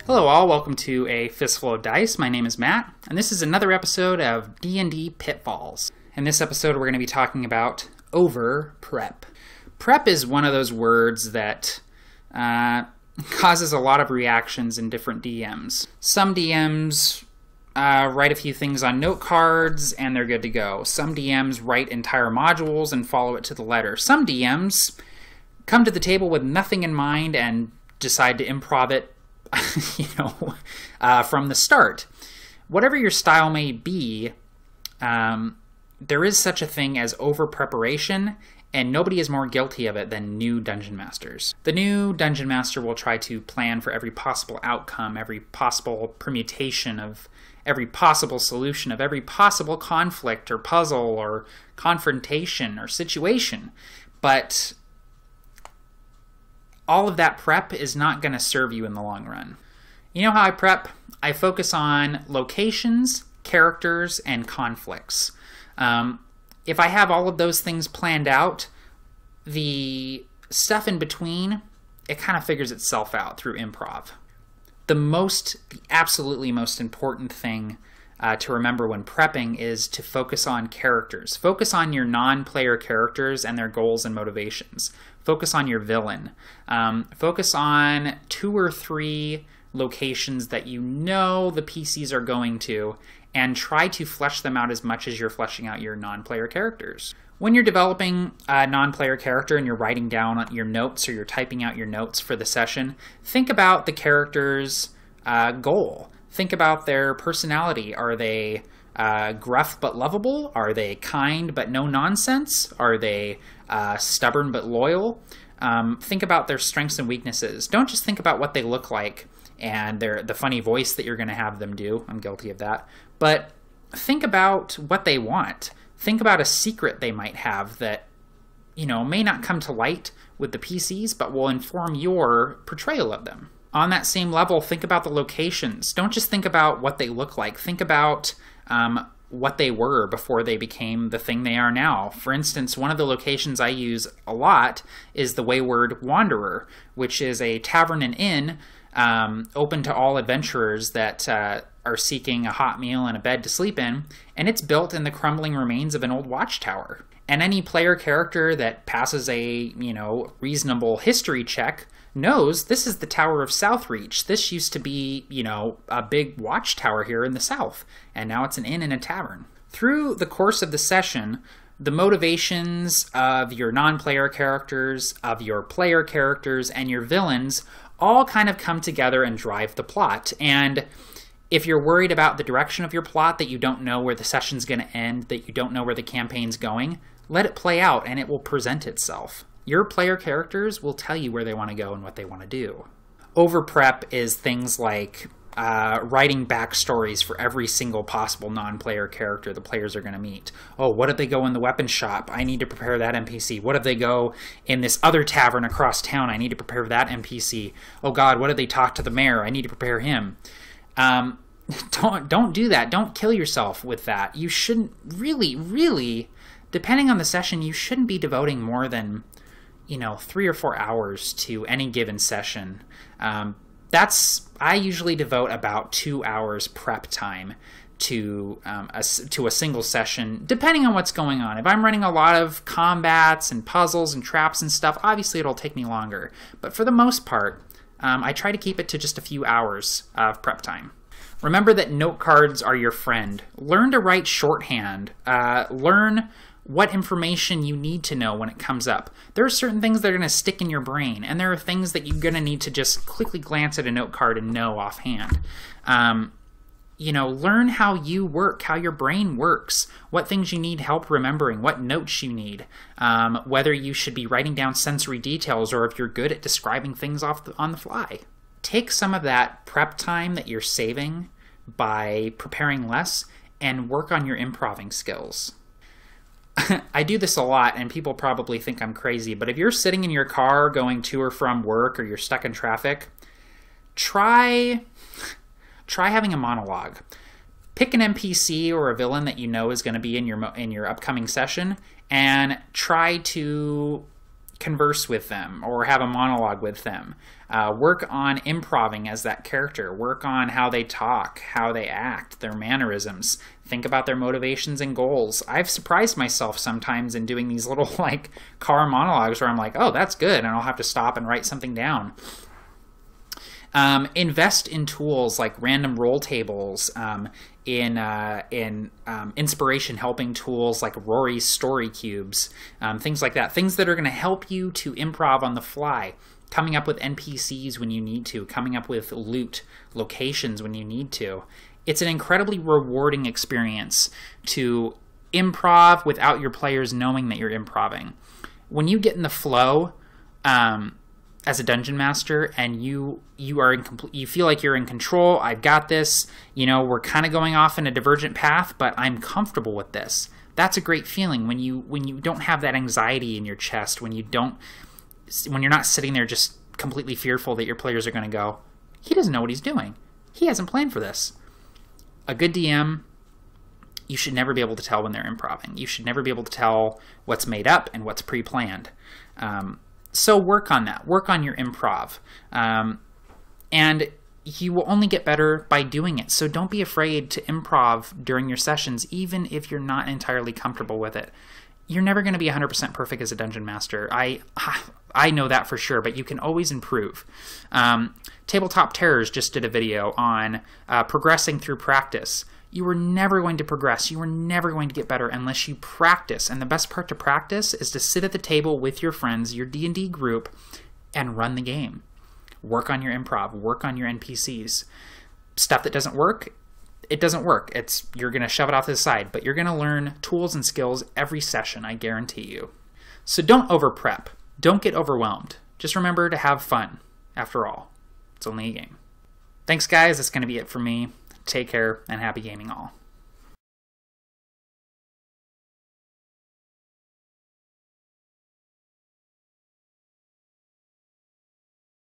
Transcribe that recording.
Hello all, welcome to a Fistful of Dice. My name is Matt, and this is another episode of D&D Pitfalls. In this episode we're going to be talking about over-prep. Prep is one of those words that causes a lot of reactions in different DMs. Some DMs write a few things on note cards and they're good to go. Some DMs write entire modules and follow it to the letter. Some DMs come to the table with nothing in mind and decide to improv it from the start. Whatever your style may be, there is such a thing as over-preparation, and nobody is more guilty of it than new Dungeon Masters. The new Dungeon Master will try to plan for every possible outcome, every possible permutation of every possible solution of every possible conflict or puzzle or confrontation or situation. But all of that prep is not going to serve you in the long run. You know how I prep? I focus on locations, characters, and conflicts. If I have all of those things planned out, the stuff in between, it kind of figures itself out through improv. The absolutely most important thing to remember when prepping is to focus on characters. Focus on your non-player characters and their goals and motivations. Focus on your villain. Focus on 2 or 3 locations that you know the PCs are going to, and try to flesh them out as much as you're fleshing out your non-player characters. When you're developing a non-player character and you're writing down your notes or you're typing out your notes for the session, think about the character's goal. Think about their personality. Are they gruff but lovable? Are they kind but no nonsense? Are they stubborn but loyal? Think about their strengths and weaknesses. Don't just think about what they look like and the funny voice that you're going to have them do. I'm guilty of that. But think about what they want. Think about a secret they might have that, may not come to light with the PCs, but will inform your portrayal of them. On that same level, think about the locations. Don't just think about what they look like. Think about what they were before they became the thing they are now. For instance, one of the locations I use a lot is the Wayward Wanderer, which is a tavern and inn open to all adventurers that are seeking a hot meal and a bed to sleep in, and it's built in the crumbling remains of an old watchtower. And any player character that passes a, reasonable history check knows this is the Tower of Southreach. This used to be, a big watchtower here in the south, and now it's an inn and a tavern. Through the course of the session, the motivations of your non-player characters, of your player characters, and your villains all kind of come together and drive the plot. And if you're worried about the direction of your plot, that you don't know where the session's going to end, that you don't know where the campaign's going, let it play out and it will present itself. Your player characters will tell you where they want to go and what they want to do. Over-prep is things like writing backstories for every single possible non-player character the players are going to meet. Oh, what if they go in the weapon shop? I need to prepare that NPC. What if they go in this other tavern across town? I need to prepare that NPC. Oh God, what if they talk to the mayor? I need to prepare him. Don't do that. Don't kill yourself with that. You shouldn't really, depending on the session, you shouldn't be devoting more than 3 or 4 hours to any given session. I usually devote about 2 hours prep time to a single session, depending on what's going on. If I'm running a lot of combats and puzzles and traps and stuff, obviously it'll take me longer. But for the most part, I try to keep it to just a few hours of prep time. Remember that note cards are your friend. Learn to write shorthand. Learn what information you need to know when it comes up. There are certain things that are going to stick in your brain, and there are things that you're going to need to just quickly glance at a note card and know offhand. Learn how you work, how your brain works, what things you need help remembering, what notes you need, whether you should be writing down sensory details or if you're good at describing things on the fly. Take some of that prep time that you're saving by preparing less and work on your improving skills. I do this a lot, and people probably think I'm crazy, but if you're sitting in your car going to or from work or you're stuck in traffic, try having a monologue. Pick an NPC or a villain that you know is going to be in your upcoming session, and try to converse with them or have a monologue with them. Work on improving as that character. Work on how they talk, how they act, their mannerisms. Think about their motivations and goals. I've surprised myself sometimes in doing these little like car monologues where I'm like, oh, that's good, and I'll have to stop and write something down. Invest in tools like random roll tables, in inspiration helping tools like Rory's story cubes, things like that. Things that are going to help you to improv on the fly, coming up with NPCs when you need to, coming up with loot locations when you need to. It's an incredibly rewarding experience to improv without your players knowing that you're improving. When you get in the flow, as a dungeon master, and you feel like you're in control. I've got this. You know, we're kind of going off in a divergent path, but I'm comfortable with this. That's a great feeling when you don't have that anxiety in your chest, when you're not sitting there just completely fearful that your players are going to go, he doesn't know what he's doing. He hasn't planned for this. A good DM, you should never be able to tell when they're improving. You should never be able to tell what's made up and what's pre-planned. So work on that. Work on your improv. And you will only get better by doing it. So don't be afraid to improv during your sessions, even if you're not entirely comfortable with it. You're never going to be 100% perfect as a dungeon master. I know that for sure, but you can always improve. Tabletop Terrors just did a video on progressing through practice. You are never going to progress. You are never going to get better unless you practice. And the best part to practice is to sit at the table with your friends, your D&D group, and run the game. Work on your improv. Work on your NPCs. Stuff that doesn't work, it doesn't work. You're going to shove it off to the side, but you're going to learn tools and skills every session, I guarantee you. So don't over-prep. Don't get overwhelmed. Just remember to have fun. After all, it's only a game. Thanks, guys. That's going to be it for me. Take care, and happy gaming all.